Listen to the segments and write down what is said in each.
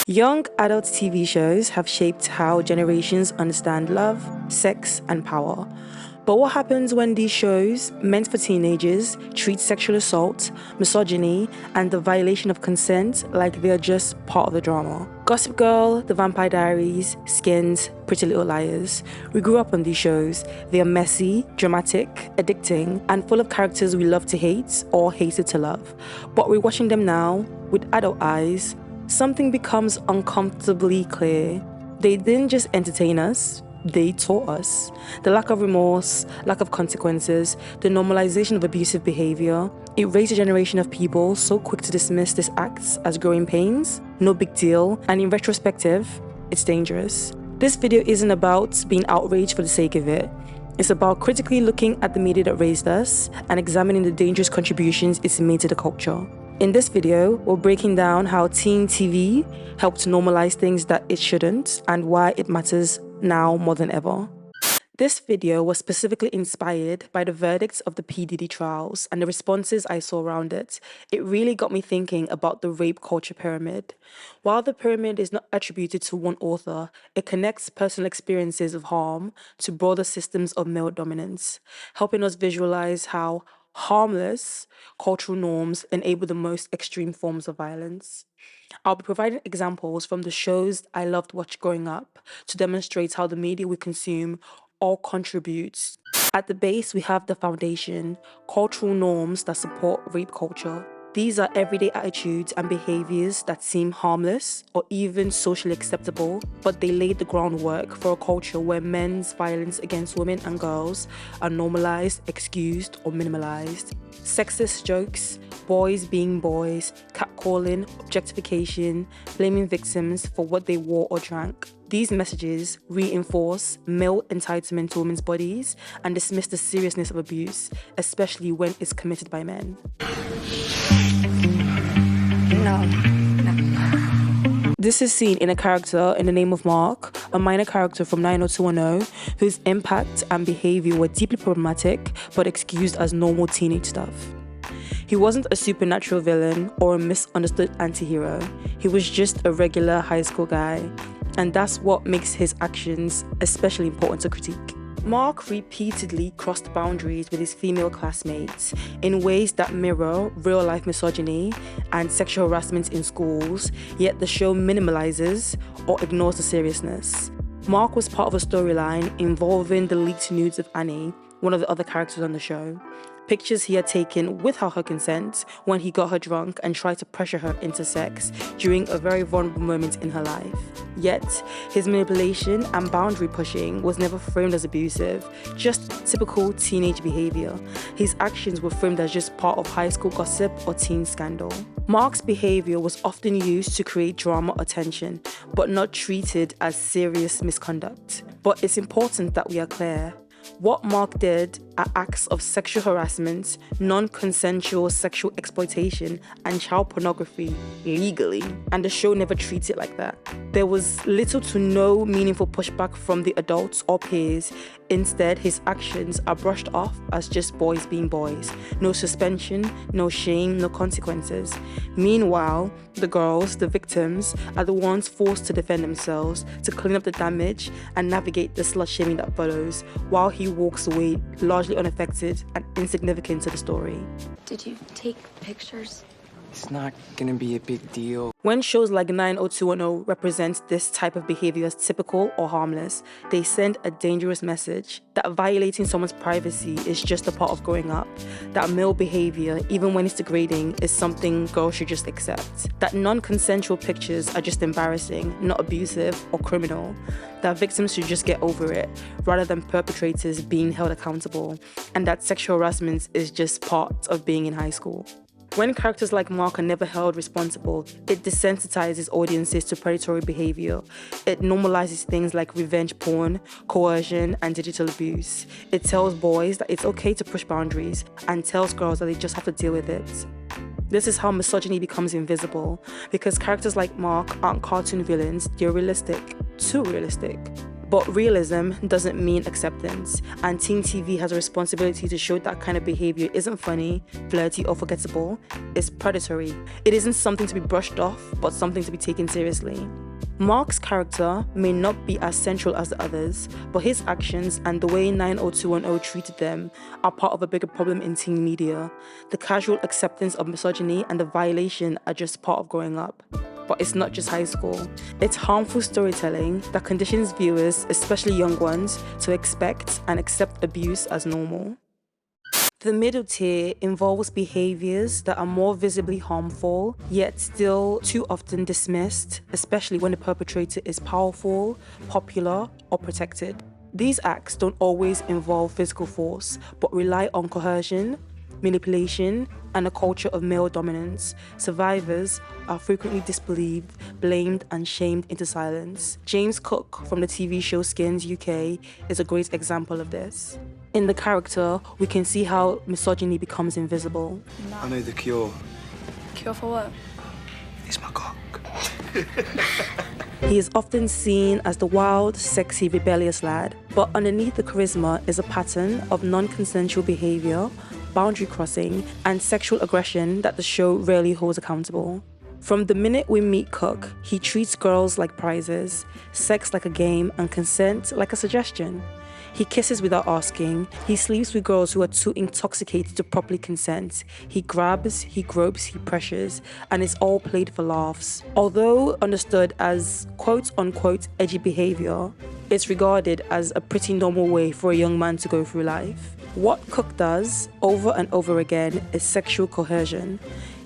Young adult TV shows have shaped how generations understand love, sex, and power. But what happens when these shows, meant for teenagers, treat sexual assault, misogyny, and the violation of consent like they're just part of the drama? Gossip Girl, The Vampire Diaries, Skins, Pretty Little Liars. We grew up on these shows. They are messy, dramatic, addicting, and full of characters we love to hate or hated to love. But rewatching them now, with adult eyes, something becomes uncomfortably clear. They didn't just entertain us, they taught us. The lack of remorse, lack of consequences, the normalisation of abusive behaviour. It raised a generation of people so quick to dismiss these acts as growing pains, no big deal, and in retrospective, it's dangerous. This video isn't about being outraged for the sake of it. It's about critically looking at the media that raised us and examining the dangerous contributions it's made to the culture. In this video, we're breaking down how teen TV helped normalize things that it shouldn't and why it matters now more than ever. This video was specifically inspired by the verdicts of the P. Diddy trials and the responses I saw around it. It really got me thinking about the rape culture pyramid. While the pyramid is not attributed to one author, it connects personal experiences of harm to broader systems of male dominance, helping us visualize how harmless cultural norms enable the most extreme forms of violence. I'll be providing examples from the shows I loved watching growing up to demonstrate how the media we consume all contributes. At the base, we have the foundation, cultural norms that support rape culture. These are everyday attitudes and behaviors that seem harmless or even socially acceptable, but they laid the groundwork for a culture where men's violence against women and girls are normalized, excused, or minimalized. Sexist jokes, boys being boys, catcalling, objectification, blaming victims for what they wore or drank. These messages reinforce male entitlement to women's bodies and dismiss the seriousness of abuse, especially when it's committed by men. No. This is seen in a character in the name of Mark, a minor character from 90210, whose impact and behavior were deeply problematic but excused as normal teenage stuff. He wasn't a supernatural villain or a misunderstood anti-hero. He was just a regular high school guy, and that's what makes his actions especially important to critique. Mark repeatedly crossed boundaries with his female classmates in ways that mirror real-life misogyny and sexual harassment in schools, yet the show minimalizes or ignores the seriousness. Mark was part of a storyline involving the leaked nudes of Annie, one of the other characters on the show. Pictures he had taken without her consent when he got her drunk and tried to pressure her into sex during a very vulnerable moment in her life. Yet, his manipulation and boundary pushing was never framed as abusive, just typical teenage behavior. His actions were framed as just part of high school gossip or teen scandal. Mark's behavior was often used to create drama or tension, but not treated as serious misconduct. But it's important that we are clear. What Mark did are acts of sexual harassment, non-consensual sexual exploitation, and child pornography legally, and the show never treats it like that. There was little to no meaningful pushback from the adults or peers. Instead, his actions are brushed off as just boys being boys. No suspension, no shame, no consequences. Meanwhile, the girls, the victims, are the ones forced to defend themselves, to clean up the damage and navigate the slut-shaming that follows, while he walks away largely unaffected and insignificant to the story. Did you take pictures? It's not gonna be a big deal. When shows like 90210 represent this type of behavior as typical or harmless, they send a dangerous message that violating someone's privacy is just a part of growing up, that male behavior, even when it's degrading, is something girls should just accept, that non-consensual pictures are just embarrassing, not abusive or criminal, that victims should just get over it rather than perpetrators being held accountable, and that sexual harassment is just part of being in high school. When characters like Mark are never held responsible, it desensitizes audiences to predatory behavior. It normalizes things like revenge porn, coercion, and digital abuse. It tells boys that it's okay to push boundaries and tells girls that they just have to deal with it. This is how misogyny becomes invisible, because characters like Mark aren't cartoon villains, they're realistic, too realistic. But realism doesn't mean acceptance, and teen TV has a responsibility to show that kind of behaviour isn't funny, flirty, or forgettable. It's predatory. It isn't something to be brushed off, but something to be taken seriously. Mark's character may not be as central as the others, but his actions and the way 90210 treated them are part of a bigger problem in teen media. The casual acceptance of misogyny and the violation are just part of growing up. But it's not just high school. It's harmful storytelling that conditions viewers, especially young ones, to expect and accept abuse as normal. The middle tier involves behaviours that are more visibly harmful, yet still too often dismissed, especially when the perpetrator is powerful, popular, or protected. These acts don't always involve physical force, but rely on coercion, manipulation, and a culture of male dominance. Survivors are frequently disbelieved, blamed, and shamed into silence. James Cook from the TV show Skins UK is a great example of this. In the character, we can see how misogyny becomes invisible. I know the cure. Cure for what? It's my cock. He is often seen as the wild, sexy, rebellious lad, but underneath the charisma is a pattern of non-consensual behaviour, boundary crossing, and sexual aggression that the show rarely holds accountable. From the minute we meet Cook, he treats girls like prizes, sex like a game, and consent like a suggestion. He kisses without asking, he sleeps with girls who are too intoxicated to properly consent, he grabs, he gropes, he pressures, and it's all played for laughs. Although understood as quote-unquote edgy behaviour, it's regarded as a pretty normal way for a young man to go through life. What Cook does, over and over again, is sexual coercion.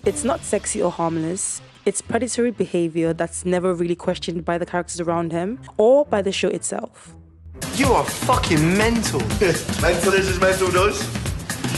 It's not sexy or harmless. It's predatory behaviour that's never really questioned by the characters around him or by the show itself. You are fucking mental. Mental is as mental does.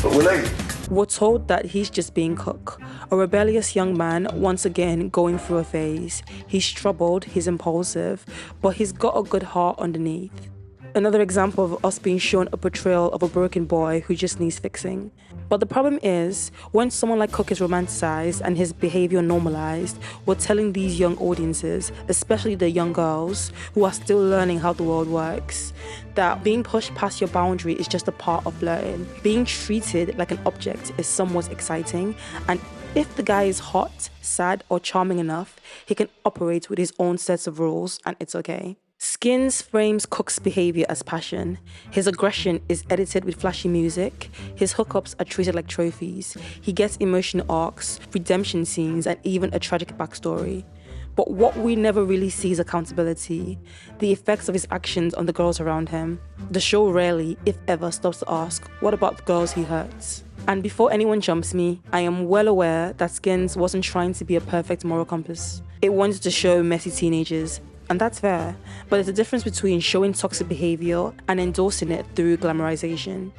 But we're late. We're told that he's just being Cook, a rebellious young man once again going through a phase. He's troubled, he's impulsive, but he's got a good heart underneath. Another example of us being shown a portrayal of a broken boy who just needs fixing. But the problem is, when someone like Cook is romanticized and his behavior normalized, we're telling these young audiences, especially the young girls who are still learning how the world works, that being pushed past your boundary is just a part of flirting. Being treated like an object is somewhat exciting, and if the guy is hot, sad, or charming enough, he can operate with his own sets of rules, and it's okay. Skins frames Cook's behaviour as passion. His aggression is edited with flashy music. His hookups are treated like trophies. He gets emotional arcs, redemption scenes, and even a tragic backstory. But what we never really see is accountability, the effects of his actions on the girls around him. The show rarely, if ever, stops to ask, what about the girls he hurts? And before anyone jumps me, I am well aware that Skins wasn't trying to be a perfect moral compass. It wanted to show messy teenagers, and that's fair, but there's a difference between showing toxic behaviour and endorsing it through glamorization.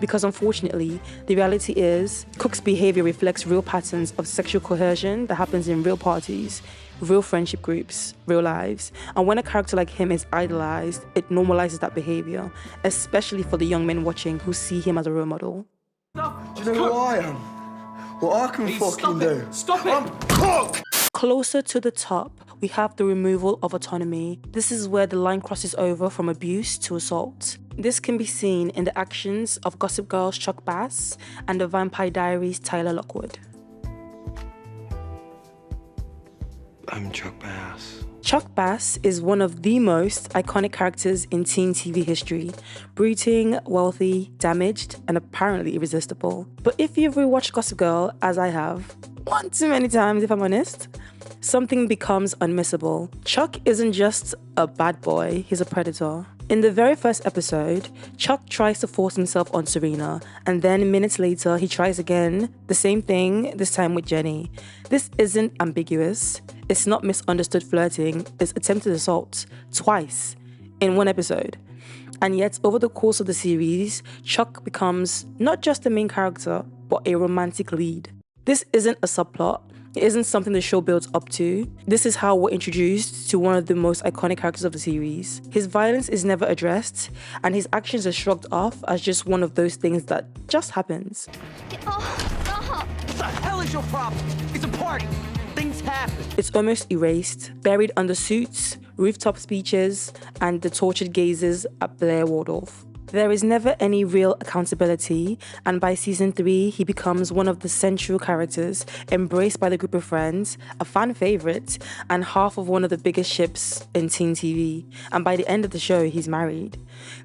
Because unfortunately, the reality is, Cook's behaviour reflects real patterns of sexual coercion that happens in real parties, real friendship groups, real lives. And when a character like him is idolised, it normalises that behaviour, especially for the young men watching who see him as a role model. Do you know who I am? What I can fucking do? Stop it! I'm Cook! Closer to the top, we have the removal of autonomy. This is where the line crosses over from abuse to assault. This can be seen in the actions of Gossip Girl's Chuck Bass and the Vampire Diaries' Tyler Lockwood. I'm Chuck Bass. Chuck Bass is one of the most iconic characters in teen TV history. Brooding, wealthy, damaged, and apparently irresistible. But if you've rewatched Gossip Girl, as I have, one too many times if I'm honest, something becomes unmissable. Chuck isn't just a bad boy, he's a predator. In the very first episode, Chuck tries to force himself on Serena, and then minutes later he tries again, the same thing, this time with Jenny. This isn't ambiguous, it's not misunderstood flirting, it's attempted assault, twice, in one episode. And yet, over the course of the series, Chuck becomes not just the main character, but a romantic lead. This isn't a subplot. It isn't something the show builds up to. This is how we're introduced to one of the most iconic characters of the series. His violence is never addressed, and his actions are shrugged off as just one of those things that just happens. What the hell is your problem? It's a party. Things happen. It's almost erased, buried under suits, rooftop speeches, and the tortured gazes at Blair Waldorf. There is never any real accountability, and by season 3, he becomes one of the central characters, embraced by the group of friends, a fan favourite, and half of one of the biggest ships in teen TV. And by the end of the show, he's married.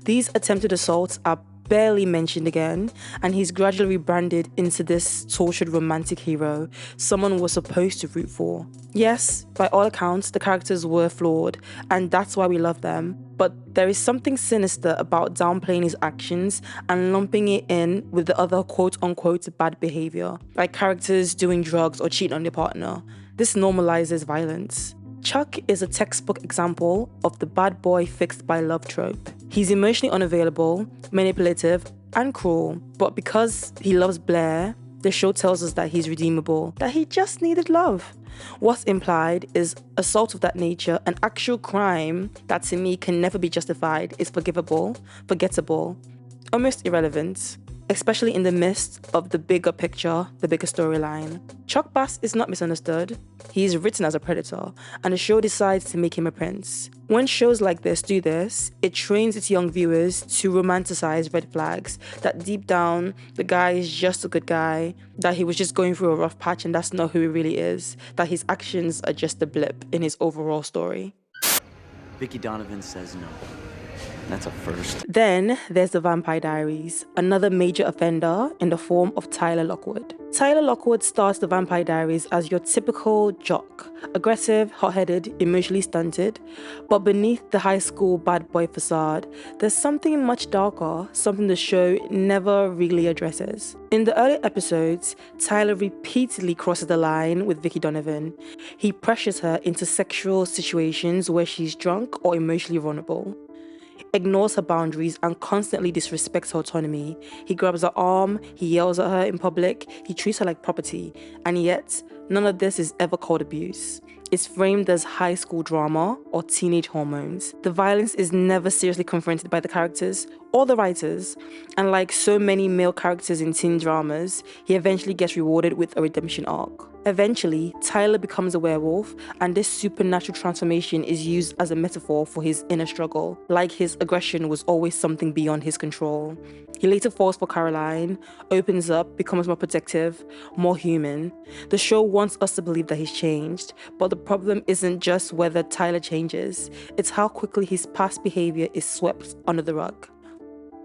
These attempted assaults are barely mentioned again, and he's gradually rebranded into this tortured romantic hero, someone we're supposed to root for. Yes, by all accounts, the characters were flawed, and that's why we love them, but there is something sinister about downplaying his actions and lumping it in with the other quote-unquote bad behaviour, like characters doing drugs or cheating on their partner. This normalizes violence. Chuck is a textbook example of the bad boy fixed by love trope. He's emotionally unavailable, manipulative, and cruel, but because he loves Blair, the show tells us that he's redeemable, that he just needed love. What's implied is assault of that nature, an actual crime that to me can never be justified, is forgivable, forgettable, almost irrelevant, especially in the midst of the bigger picture, the bigger storyline. Chuck Bass is not misunderstood. He is written as a predator, and the show decides to make him a prince. When shows like this do this, it trains its young viewers to romanticize red flags, that deep down, the guy is just a good guy, that he was just going through a rough patch and that's not who he really is, that his actions are just a blip in his overall story. Vicky Donovan says no. That's a first. Then there's the Vampire Diaries, another major offender in the form of Tyler Lockwood. Tyler Lockwood starts the Vampire Diaries as your typical jock, aggressive, hot-headed, emotionally stunted, but beneath the high school bad boy facade, there's something much darker, something the show never really addresses. In the early episodes, Tyler repeatedly crosses the line with Vicky Donovan. He pressures her into sexual situations where she's drunk or emotionally vulnerable, ignores her boundaries, and constantly disrespects her autonomy. He grabs her arm, he yells at her in public, he treats her like property, and yet none of this is ever called abuse. It's framed as high school drama or teenage hormones. The violence is never seriously confronted by the characters or the writers, and like so many male characters in teen dramas, he eventually gets rewarded with a redemption arc. Eventually, Tyler becomes a werewolf, and this supernatural transformation is used as a metaphor for his inner struggle, like his aggression was always something beyond his control. He later falls for Caroline, opens up, becomes more protective, more human. The show wants us to believe that he's changed, but the problem isn't just whether Tyler changes, it's how quickly his past behavior is swept under the rug.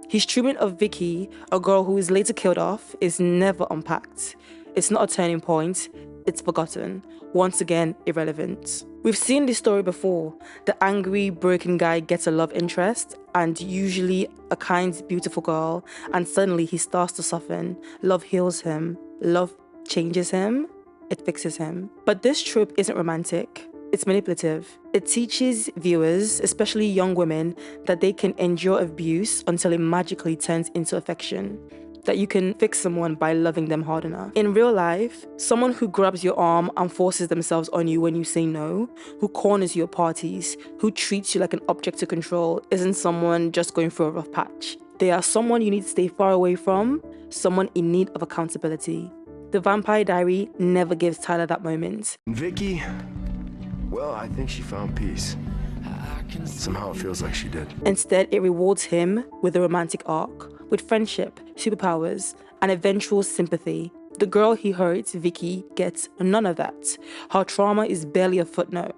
His treatment of Vicky, a girl who is later killed off, is never unpacked. It's not a turning point, it's forgotten. Once again, irrelevant. We've seen this story before. The angry, broken guy gets a love interest, and usually a kind, beautiful girl, and suddenly he starts to soften. Love heals him. Love changes him. It fixes him. But this trope isn't romantic. It's manipulative. It teaches viewers, especially young women, that they can endure abuse until it magically turns into affection. That you can fix someone by loving them hard enough. In real life, someone who grabs your arm and forces themselves on you when you say no, who corners you at parties, who treats you like an object to control, isn't someone just going through a rough patch. They are someone you need to stay far away from, someone in need of accountability. The Vampire Diary never gives Tyler that moment. Vicky, well, I think she found peace. Somehow it feels like she did. Instead, it rewards him with a romantic arc, with friendship, superpowers, and eventual sympathy. The girl he hurts, Vicky, gets none of that. Her trauma is barely a footnote.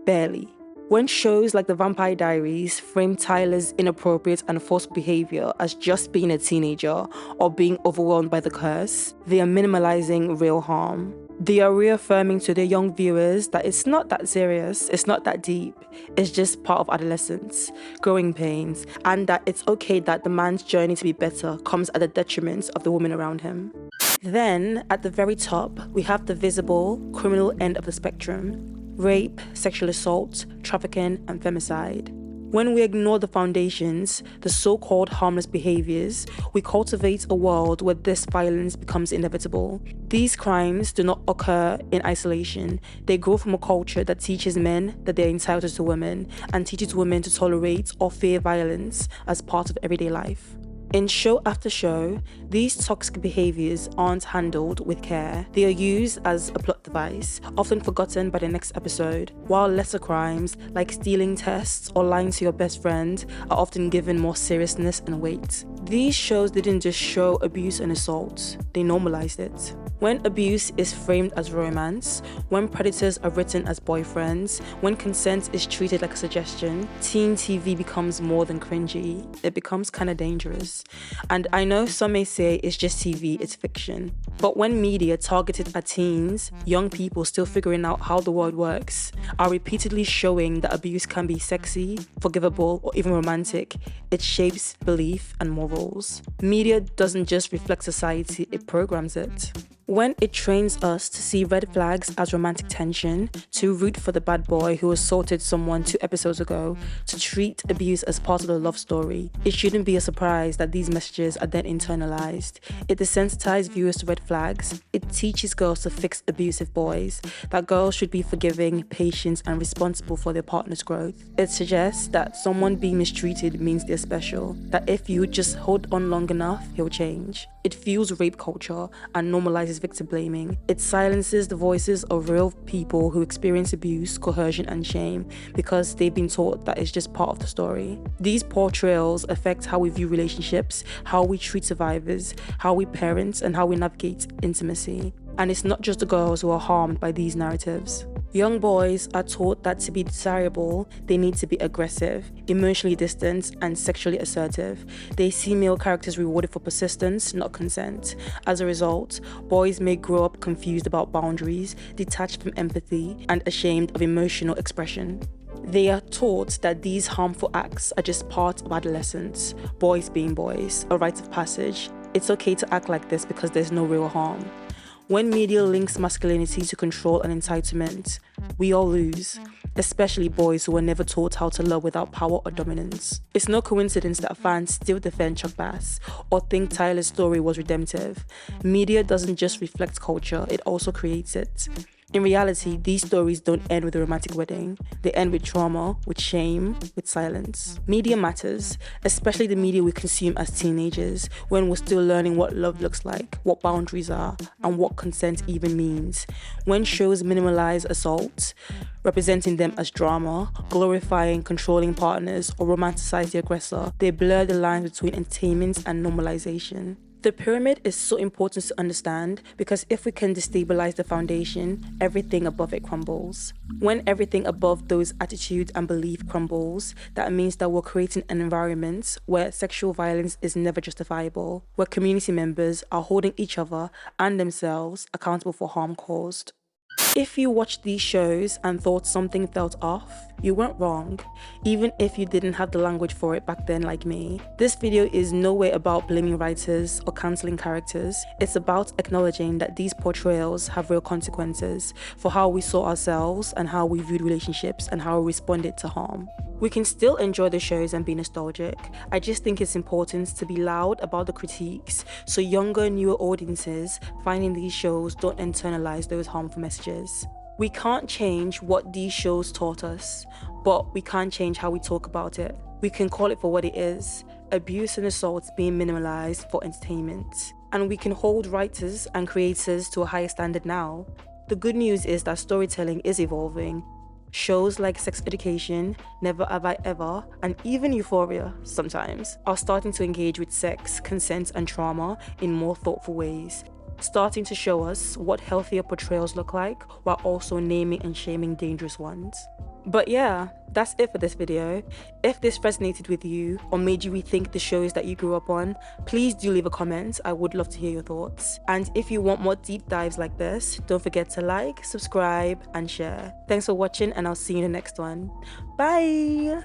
Barely. When shows like The Vampire Diaries frame Tyler's inappropriate and forced behavior as just being a teenager or being overwhelmed by the curse, they are minimalizing real harm. They are reaffirming to their young viewers that it's not that serious, it's not that deep, it's just part of adolescence, growing pains, and that it's okay that the man's journey to be better comes at the detriment of the woman around him. Then, at the very top, we have the visible, criminal end of the spectrum: rape, sexual assault, trafficking, and femicide. When we ignore the foundations, the so-called harmless behaviors, we cultivate a world where this violence becomes inevitable. These crimes do not occur in isolation. They grow from a culture that teaches men that they're entitled to women and teaches women to tolerate or fear violence as part of everyday life. In show after show, these toxic behaviours aren't handled with care. They are used as a plot device, often forgotten by the next episode, while lesser crimes like stealing tests or lying to your best friend are often given more seriousness and weight. These shows didn't just show abuse and assault, they normalised it. When abuse is framed as romance, when predators are written as boyfriends, when consent is treated like a suggestion, teen TV becomes more than cringy. It becomes kind of dangerous. And I know some may say it's just TV, it's fiction. But when media targeted at teens, young people still figuring out how the world works, are repeatedly showing that abuse can be sexy, forgivable, or even romantic, it shapes belief and morals. Media doesn't just reflect society, it programs it. When it trains us to see red flags as romantic tension, to root for the bad boy who assaulted someone 2 episodes ago, to treat abuse as part of the love story, it shouldn't be a surprise that these messages are then internalized. It desensitizes viewers to red flags. It teaches girls to fix abusive boys, that girls should be forgiving, patient, and responsible for their partner's growth. It suggests that someone being mistreated means they're special, that if you just hold on long enough, he'll change. It fuels rape culture and normalizes victim blaming. It silences the voices of real people who experience abuse, coercion, and shame because they've been taught that it's just part of the story. These portrayals affect how we view relationships, how we treat survivors, how we parent, and how we navigate intimacy. And it's not just the girls who are harmed by these narratives. Young boys are taught that to be desirable, they need to be aggressive, emotionally distant, and sexually assertive. They see male characters rewarded for persistence, not consent. As a result, boys may grow up confused about boundaries, detached from empathy, and ashamed of emotional expression. They are taught that these harmful acts are just part of adolescence, boys being boys, a rite of passage. It's okay to act like this because there's no real harm. When media links masculinity to control and entitlement, we all lose, especially boys who were never taught how to love without power or dominance. It's no coincidence that fans still defend Chuck Bass or think Tyler's story was redemptive. Media doesn't just reflect culture, it also creates it. In reality, these stories don't end with a romantic wedding. They end with trauma, with shame, with silence. Media matters, especially the media we consume as teenagers, when we're still learning what love looks like, what boundaries are, and what consent even means. When shows minimalize assault, representing them as drama, glorifying controlling partners, or romanticize the aggressor, they blur the lines between entertainment and normalization. The pyramid is so important to understand because if we can destabilize the foundation, everything above it crumbles. When everything above those attitudes and belief crumbles, that means that we're creating an environment where sexual violence is never justifiable, where community members are holding each other and themselves accountable for harm caused. If you watched these shows and thought something felt off, you weren't wrong, even if you didn't have the language for it back then like me. This video is no way about blaming writers or cancelling characters. It's about acknowledging that these portrayals have real consequences for how we saw ourselves and how we viewed relationships and how we responded to harm. We can still enjoy the shows and be nostalgic. I just think it's important to be loud about the critiques so younger, newer audiences finding these shows don't internalize those harmful messages. We can't change what these shows taught us, but we can change how we talk about it. We can call it for what it is, abuse and assault being minimalized for entertainment. And we can hold writers and creators to a higher standard now. The good news is that storytelling is evolving. Shows like Sex Education, Never Have I Ever, and even Euphoria, sometimes, are starting to engage with sex, consent, and trauma in more thoughtful ways, starting to show us what healthier portrayals look like while also naming and shaming dangerous ones. But yeah, that's it for this video. If this resonated with you or made you rethink the shows that you grew up on, please do leave a comment. I would love to hear your thoughts. And if you want more deep dives like this, don't forget to like, subscribe, and share. Thanks for watching, and I'll see you in the next one. Bye!